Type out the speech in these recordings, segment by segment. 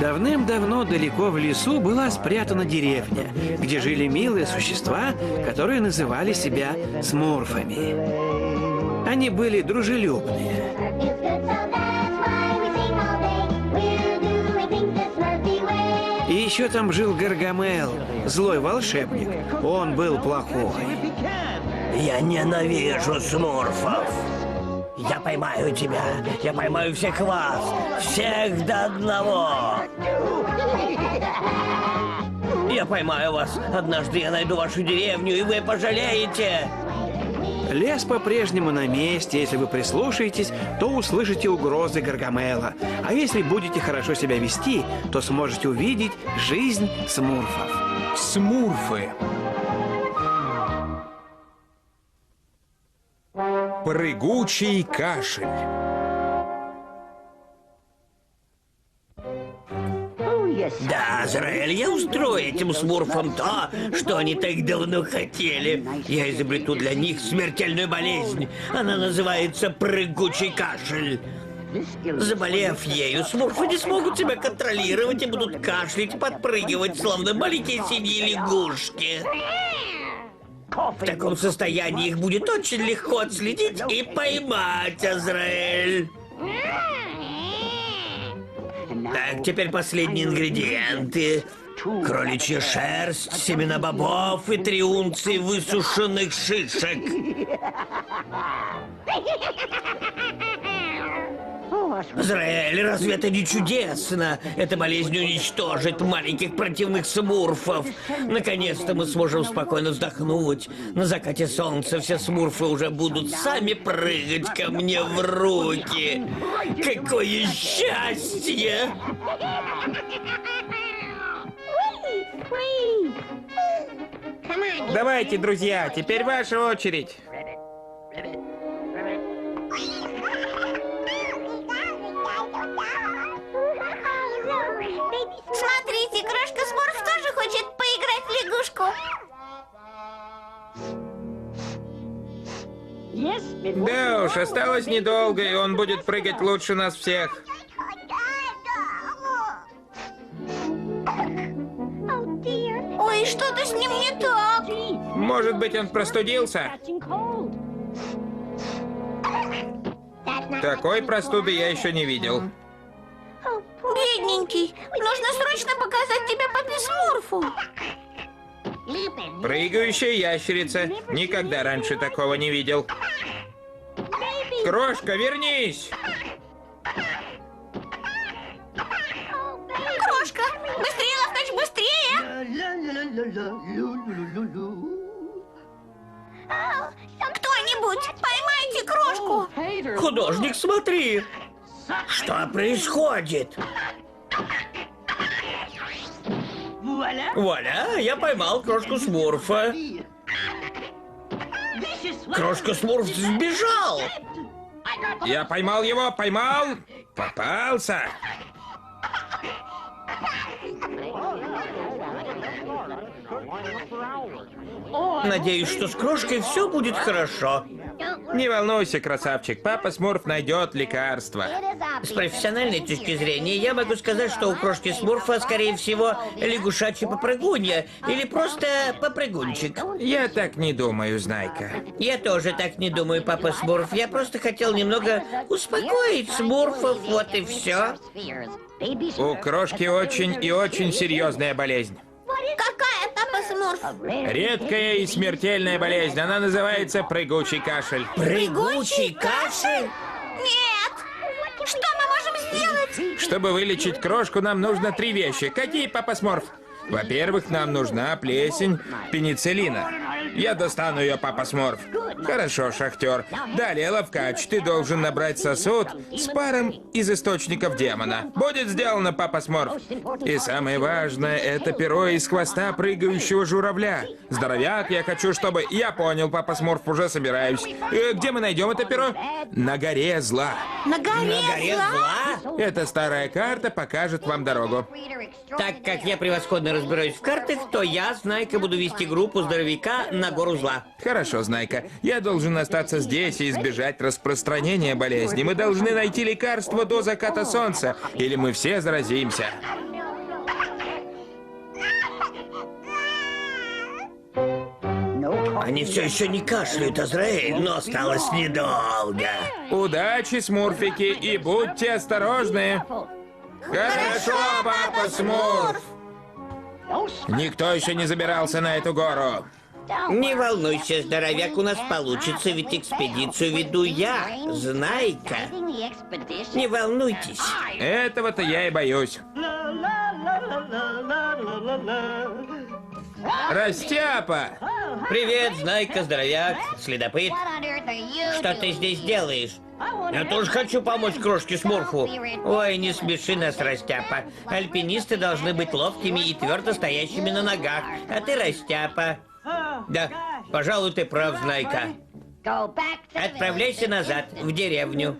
Давным-давно далеко в лесу была спрятана деревня, где жили милые существа, которые называли себя смурфами. Они были дружелюбные. И еще там жил Гаргамел, злой волшебник. Он был плохой. Я ненавижу смурфов. Я поймаю тебя. Я поймаю всех вас. Всех до одного. Я поймаю вас. Однажды я найду вашу деревню, и вы пожалеете. Лес по-прежнему на месте. Если вы прислушаетесь, то услышите угрозы Гаргамела. А если будете хорошо себя вести, то сможете увидеть жизнь смурфов. Смурфы. Прыгучий кашель. Да, Азраэль, я устрою этим смурфам то, что они так давно хотели. Я изобрету для них смертельную болезнь. Она называется прыгучий кашель. Заболев ею, смурфы не смогут себя контролировать и будут кашлять, подпрыгивать, словно маленькие синие лягушки. В таком состоянии их будет очень легко отследить и поймать, Азраэль. Так, теперь последние ингредиенты. Кроличья шерсть, семена бобов и 3 унции высушенных шишек. Азраэль, разве это не чудесно? Эта болезнь уничтожит маленьких противных смурфов. Наконец-то мы сможем спокойно вздохнуть. На закате солнца все смурфы уже будут сами прыгать ко мне в руки. Какое счастье! Давайте, друзья, теперь ваша очередь. Смотрите, крошка Смурф тоже хочет поиграть в лягушку. Да уж, осталось недолго, и он будет прыгать лучше нас всех. Ой, что-то с ним не так. Может быть, он простудился? Такой простуды я еще не видел. Бедненький, нужно срочно показать тебя папе Смурфу. Прыгающая ящерица. Никогда раньше такого не видел. Крошка, вернись! Крошка, быстрее, Лавкач, быстрее! Кто-нибудь, поймайте крошку! Художник, смотри! Что происходит? Вуаля, я поймал крошку Смурфа. Крошка Смурф сбежал. Я поймал его, поймал! Попался! Надеюсь, что с крошкой все будет хорошо. Не волнуйся, красавчик, папа Смурф найдет лекарство. С профессиональной точки зрения я могу сказать, что у крошки Смурфа, скорее всего, лягушачья попрыгунья или просто попрыгунчик. Я так не думаю, Знайка. Я тоже так не думаю, папа Смурф. Я просто хотел немного успокоить Смурфов, вот и все. У крошки очень и очень серьезная болезнь. Какая, папа Смурф? Редкая и смертельная болезнь. Она называется прыгучий кашель. Прыгучий кашель? Нет! Что мы можем сделать? Чтобы вылечить крошку, нам нужно 3 вещи. Какие, папа Смурф? Во-первых, нам нужна плесень пенициллина. Я достану ее, папа Смурф. Хорошо, шахтер. Далее, Лавкач, ты должен набрать сосуд с паром из источников демона. Будет сделано, папа Смурф. И самое важное, это перо из хвоста прыгающего журавля. Здоровяк, я хочу, чтобы... Я понял, папа Смурф, уже собираюсь. Где мы найдем это перо? На горе зла. На горе зла? Эта старая карта покажет вам дорогу. Так как я превосходно разбираюсь в картах, то я, Знайка, буду вести группу здоровяка на гору зла. Хорошо, Знайка. Я должен остаться здесь и избежать распространения болезни. Мы должны найти лекарство до заката солнца, или мы все заразимся. Они все еще не кашляют, Азраэль, но осталось недолго. Удачи, смурфики, и будьте осторожны. Хорошо, папа Смурф. Никто еще не забирался на эту гору. Не волнуйся, здоровяк, у нас получится, ведь экспедицию веду я, Знайка. Не волнуйтесь. Этого-то я и боюсь. Растяпа! Привет, Знайка, здоровяк, следопыт. Что ты здесь делаешь? Я тоже хочу помочь крошке Смурфу. Ой, не смеши нас, Растяпа. Альпинисты должны быть ловкими и твердо стоящими на ногах. А ты Растяпа. Да, пожалуй, ты прав, Знайка. Отправляйся назад, в деревню.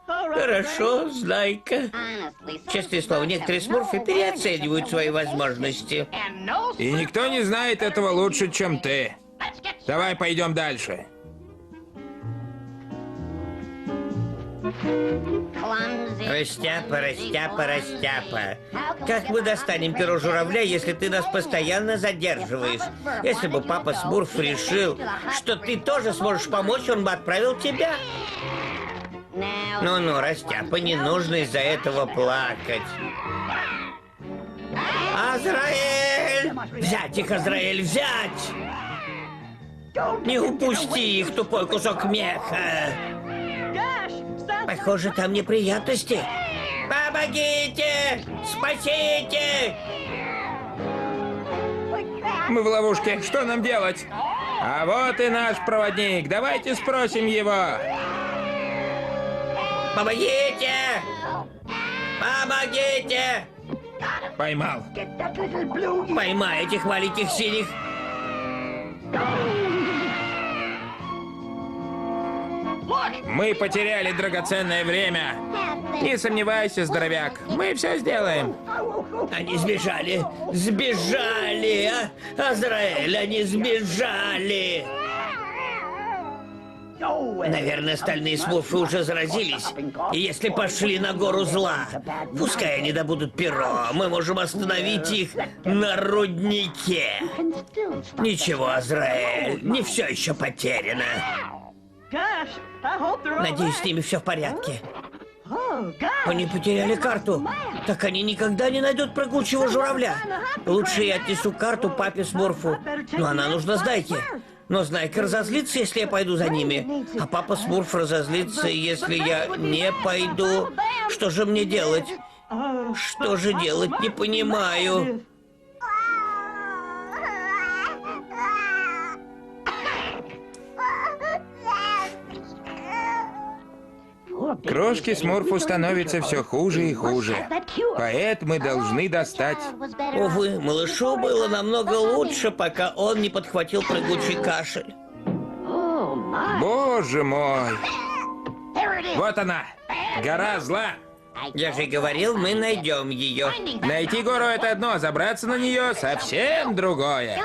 Хорошо, Знайка. Честное слово, некоторые смурфы переоценивают свои возможности. И никто не знает этого лучше, чем ты. Давай пойдем дальше. Растяпа, Растяпа, Растяпа. Как мы достанем перо журавля, если ты нас постоянно задерживаешь? Если бы папа Смурф решил, что ты тоже сможешь помочь, он бы отправил тебя. Ну-ну, Растяпа, не нужно из-за этого плакать. Азраэль! Взять их, Азраэль, взять! Не упусти их, тупой кусок меха! Похоже, там неприятности. Помогите! Спасите! Мы в ловушке. Что нам делать? А вот и наш проводник. Давайте спросим его. Помогите! Помогите! Поймал. Поймай этих маленьких синих. Мы потеряли драгоценное время. Не сомневайся, здоровяк. Мы все сделаем. Они сбежали. Сбежали, а? Азраэль, они сбежали. Наверное, остальные смурфы уже заразились. И если пошли на гору зла, пускай они добудут перо. Мы можем остановить их на руднике. Ничего, Азраэль, не все еще потеряно. Надеюсь, с ними все в порядке. Они потеряли карту. Так они никогда не найдут прыгучего журавля. Лучше я отнесу карту папе Смурфу. Но она нужна Знайке. Но Знайка разозлится, если я пойду за ними. А папа Смурф разозлится, если я не пойду. Что же мне делать? Что же делать, не понимаю. Крошке Смурфу становится все хуже и хуже. Поэт мы должны достать. Увы, малышу было намного лучше, пока он не подхватил прыгучий кашель. Боже мой! Вот она! Гора зла! Я же говорил, мы найдем ее. Найти гору — это одно, забраться на нее — совсем другое.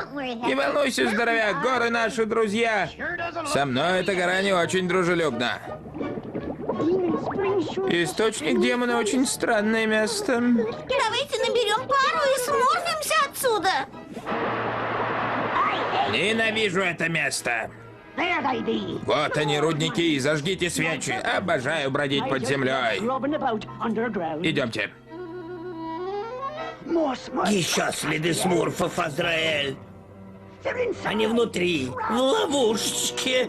Не волнуйся, здоровяк, горы наши друзья. Со мной эта гора не очень дружелюбна. Источник демона — очень странное место. Давайте наберем пару и сморфимся отсюда. Ненавижу это место. Вот они, рудники, зажгите свечи. Обожаю бродить под землей. Идемте. Еще следы смурфов, Азраэль. Они внутри, в ловушечке.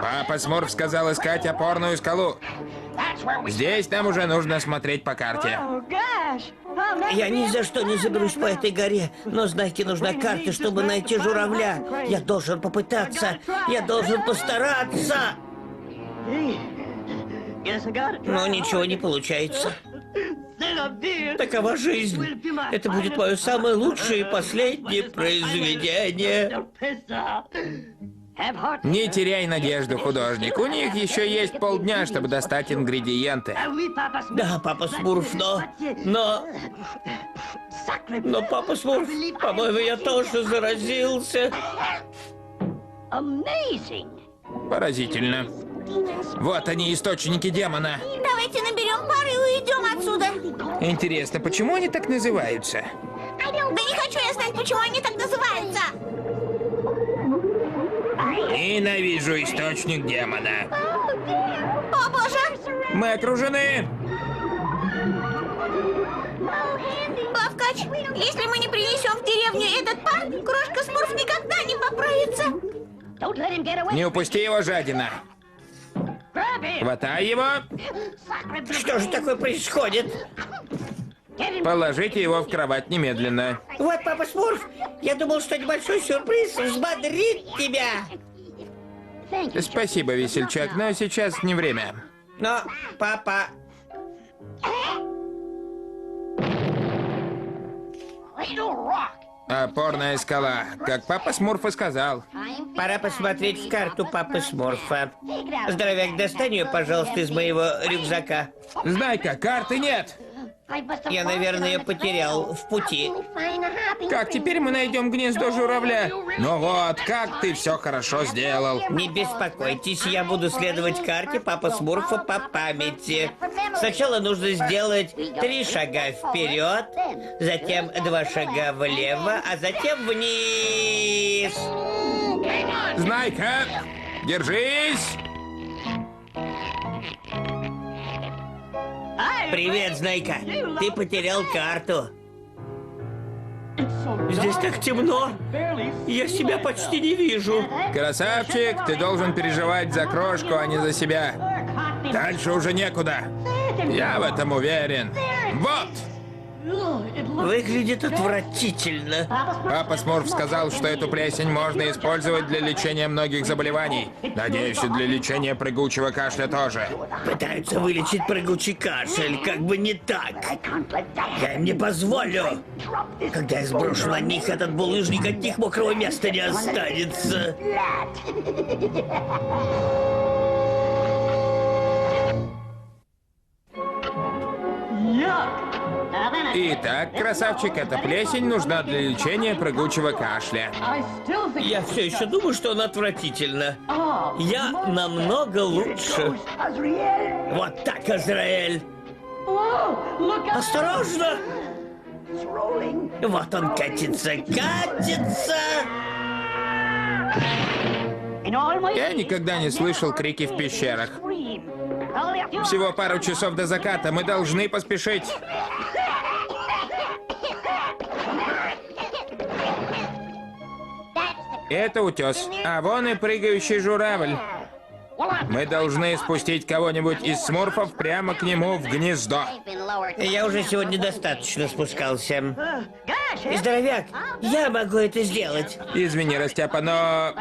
Папа Смурф сказал искать опорную скалу. Здесь нам уже нужно смотреть по карте. Я ни за что не заберусь по этой горе, но Знайке нужна карта, чтобы найти журавля. Я должен попытаться, я должен постараться. Но ничего не получается. Такова жизнь. Это будет мое самое лучшее и последнее произведение. Не теряй надежду, художник. У них еще есть полдня, чтобы достать ингредиенты. Да, папа Смурф, но папа Смурф, по-моему, я тоже заразился. Поразительно. Вот они, источники демона. Давайте наберем пару и уйдем отсюда. Интересно, почему они так называются? Да не хочу я знать, почему они так называются. Ненавижу источник демона. О, боже! Мы окружены. Лавкач, если мы не принесем в деревню этот пар, крошка Смурф никогда не поправится. Не упусти его, жадина. Хватай его. Что же такое происходит? Положите его в кровать немедленно. Вот, папа Смурф, я думал, что небольшой сюрприз взбодрит тебя. Спасибо, весельчак, но сейчас не время. Но, папа... Опорная скала, как папа Смурф и сказал. Пора посмотреть в карту папы Смурфа. Здоровяк, достань ее, пожалуйста, из моего рюкзака. Знай-ка, карты нет. Я, наверное, ее потерял в пути. Как теперь мы найдем гнездо журавля? Ну вот, как ты все хорошо сделал. Не беспокойтесь, я буду следовать карте папы Смурфа по памяти. Сначала нужно сделать 3 шага вперед, затем 2 шага влево, а затем вниз. Знай-ка, держись. Привет, Знайка. Ты потерял карту. Здесь так темно. Я себя почти не вижу. Красавчик, ты должен переживать за крошку, а не за себя. Дальше уже некуда. Я в этом уверен. Вот! Выглядит отвратительно. Папа Смурф сказал, что эту плесень можно использовать для лечения многих заболеваний. Надеюсь, и для лечения прыгучего кашля тоже. Пытаются вылечить прыгучий кашель, как бы не так. Я им не позволю. Когда я сброшу на них этот булыжник, от них мокрого места не останется. Итак, красавчик, эта плесень нужна для лечения прыгучего кашля. Я все еще думаю, что она отвратительна. Я намного лучше. Вот так, Азраэль. Осторожно! Вот он катится, катится! Я никогда не слышал крики в пещерах. Всего пару часов до заката, мы должны поспешить. Это утес, а вон и прыгающий журавль. Мы должны спустить кого-нибудь из смурфов прямо к нему в гнездо. Я уже сегодня достаточно спускался. Здоровяк, я могу это сделать. Извини, Растяпа, но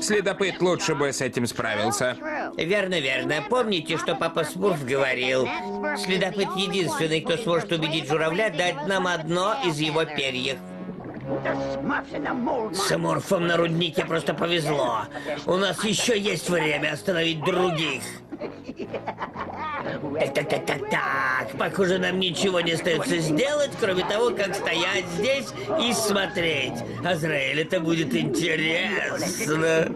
следопыт лучше бы с этим справился. Верно, верно. Помните, что папа Смурф говорил? Следопыт единственный, кто сможет убедить журавля дать нам одно из его перьев. Смурфам на руднике просто повезло. У нас еще есть время остановить других. Так. Похоже, нам ничего не остается сделать, кроме того, как стоять здесь и смотреть. Азраэль, это будет интересно.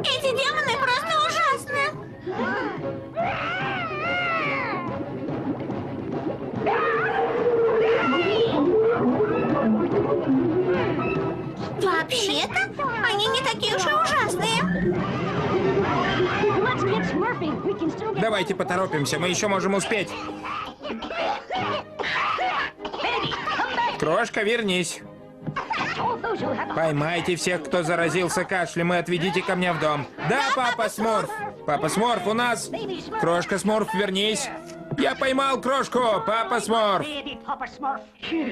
Эти демоны просто ужасны. Вообще-то, они не такие уж и ужасные. Давайте поторопимся, мы еще можем успеть. Крошка, вернись. Поймайте всех, кто заразился кашлем, и отведите ко мне в дом. Да, папа Смурф! Папа Смурф, у нас... Крошка Смурф, вернись. Я поймал крошку, папа Смурф.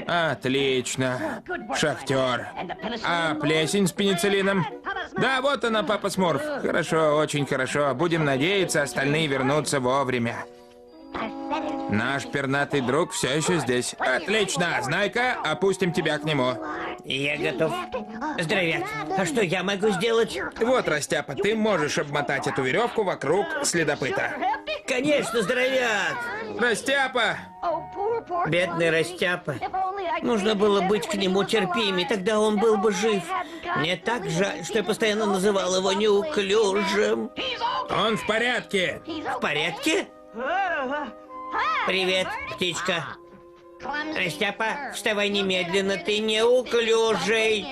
Отлично. Шахтер. А плесень с пенициллином? Да, вот она, папа Смурф. Хорошо, очень хорошо. Будем надеяться, остальные вернутся вовремя. Наш пернатый друг все еще здесь. Отлично. Знай-ка, опустим тебя к нему. Я готов. Здоровяк, а что я могу сделать? Вот, Растяпа, ты можешь обмотать эту веревку вокруг следопыта. конечно, здоровяк! Растяпа! Бедный Растяпа. Нужно было быть к нему терпимее, тогда он был бы жив. Мне так жаль, что я постоянно называл его неуклюжим. Он в порядке. В порядке? Привет, птичка. Растяпа, вставай немедленно, ты неуклюжий.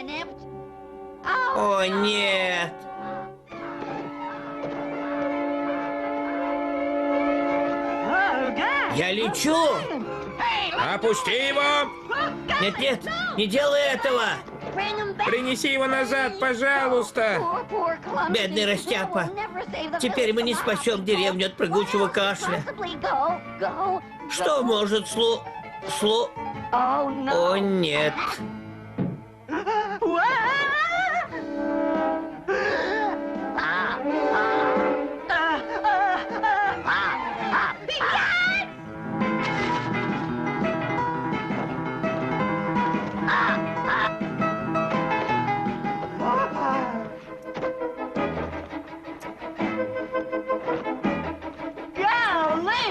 О, нет. Я лечу. Опусти его! Нет, не делай этого. Принеси его назад, пожалуйста! Бедный Растяпа. Теперь мы не спасем деревню от прыгучего кашля. Что может О, нет.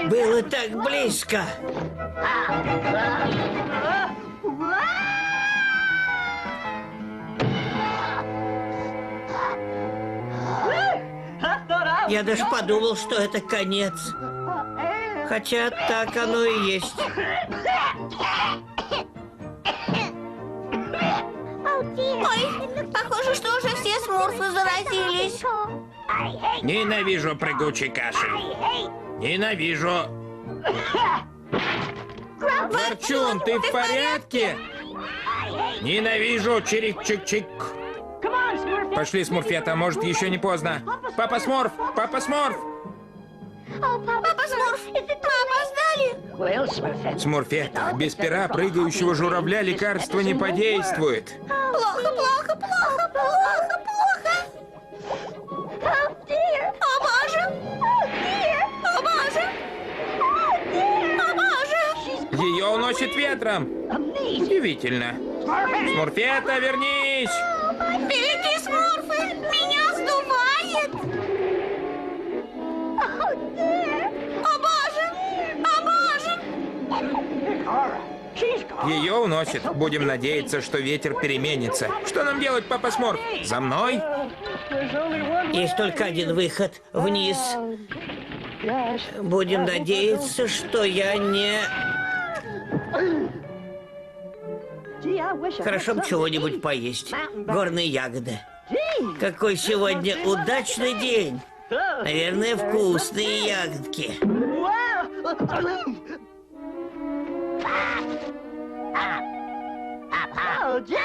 Было так близко. Я даже подумал, что это конец. Хотя так оно и есть. Ой, похоже, что уже все смурфы заразились. Ненавижу прыгучий кашель. Ненавижу. Ворчун, ты в порядке? Ненавижу чирик-чик-чик. Пошли, Смурфета, может, еще не поздно. Папа Смурф! Папа Смурф! Папа Смурф, мы опоздали. Смурфета, без пера прыгающего журавля лекарство не подействует. Плохо. О, Боже! О, Боже! О, Боже! Ее уносит ветром. Удивительно. Смурфета, вернись! Великие смурфы! Меня сдувает! О, Боже! О, Боже! Ее уносит. Будем надеяться, что ветер переменится. Что нам делать, папа Смурф? За мной? Есть только один выход. Вниз. Будем надеяться, что я не... Хорошо бы чего-нибудь поесть. Горные ягоды. Какой сегодня удачный день. Наверное, вкусные ягодки.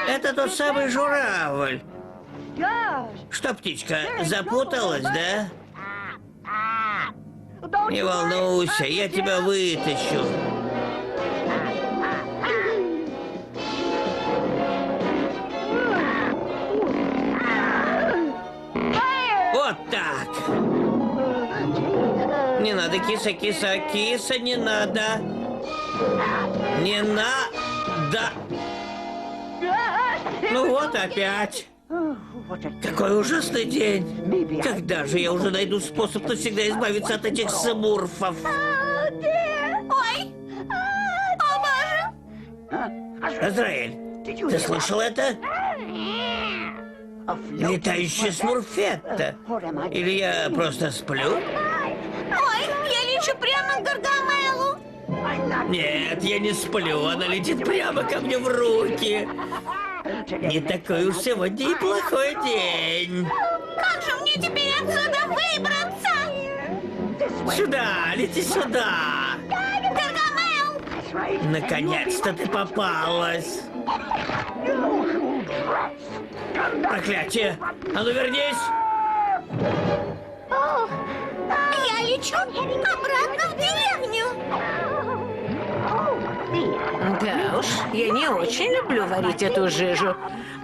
Это тот самый журавль. Что, птичка, запуталась, да? Не волнуйся, я тебя вытащу. Вот так. Не надо, киса, не надо. Не надо. Ну вот опять. Какой ужасный день. Когда же я уже найду способ навсегда избавиться от этих смурфов? Ой! О, Боже! Азраэль, ты слышал это? Летающая смурфетта. Или я просто сплю? Ой, я лечу прямо к Гаргамелу. Нет, я не сплю, она летит прямо ко мне в руки. Не такой уж сегодня и плохой день. Как же мне теперь отсюда выбраться? Сюда, лети сюда. Гаргамел! Наконец-то ты попалась. Проклятие! А ну вернись! Я лечу обратно в деревню. Да уж, я не очень люблю варить эту жижу,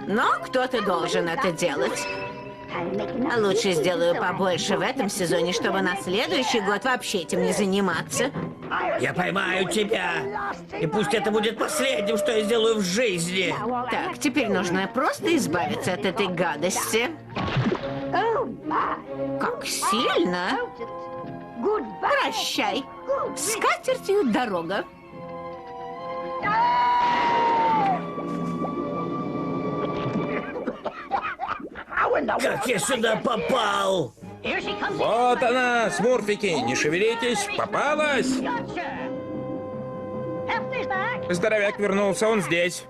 но кто-то должен это делать. Лучше сделаю побольше в этом сезоне, чтобы на следующий год вообще этим не заниматься. Я поймаю тебя. И пусть это будет последним, что я сделаю в жизни. Так, теперь нужно просто избавиться от этой гадости. Как сильно! Прощай. С катертью дорога. Как я сюда попал? Вот она, смурфики, не шевелитесь, попалась. Здоровяк вернулся, он здесь.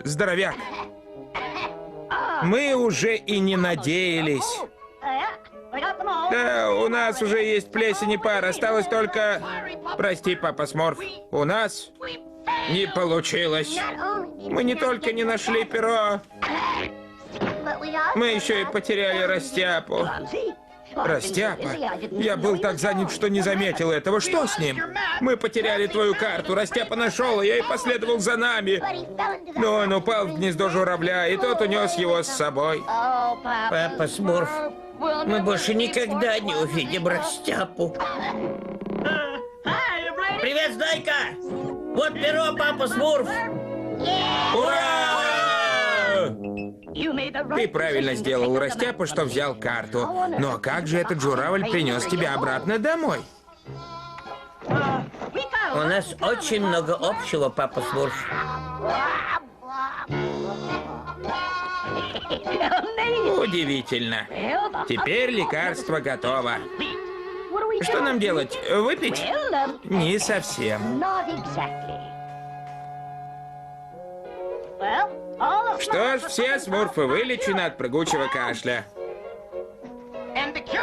Здоровяк. Мы уже и не надеялись. Да, у нас уже есть плесень и пар, осталось только... Прости, папа Смурф, у нас не получилось. Мы не только не нашли перо, мы еще и потеряли Растяпу. Растяпа? Я был так занят, что не заметил этого. Что с ним? Мы потеряли твою карту. Растяпа нашел ее и последовал за нами. Но он упал в гнездо журавля, и тот унес его с собой. Папа Смурф, мы больше никогда не увидим Растяпу. Привет, Знайка! Вот перо, папа Смурф! Ура! Ты правильно сделал, Растяпа, что взял карту. Но как же этот журавль принес тебя обратно домой? У нас очень много общего, папа Смурф. Удивительно. Теперь лекарство готово. Что нам делать? Выпить? Не совсем. Что ж, все смурфы вылечены от прыгучего кашля.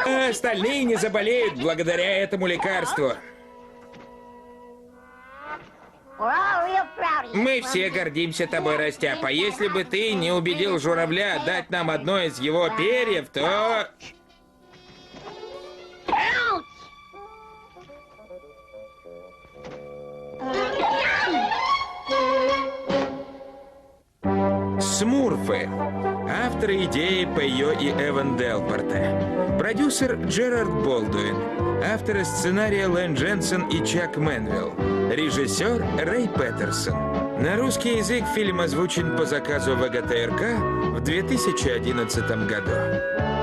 А остальные не заболеют благодаря этому лекарству. Мы все гордимся тобой, Растяпа. Если бы ты не убедил журавля дать нам одно из его перьев, то... Смурфы. Авторы идеи Пейо и Эван Делпорта. Продюсер Джерард Болдуин. Авторы сценария Лэн Дженсен и Чак Мэнвилл. Режиссер Рэй Петерсон. На русский язык фильм озвучен по заказу ВГТРК в 2011 году.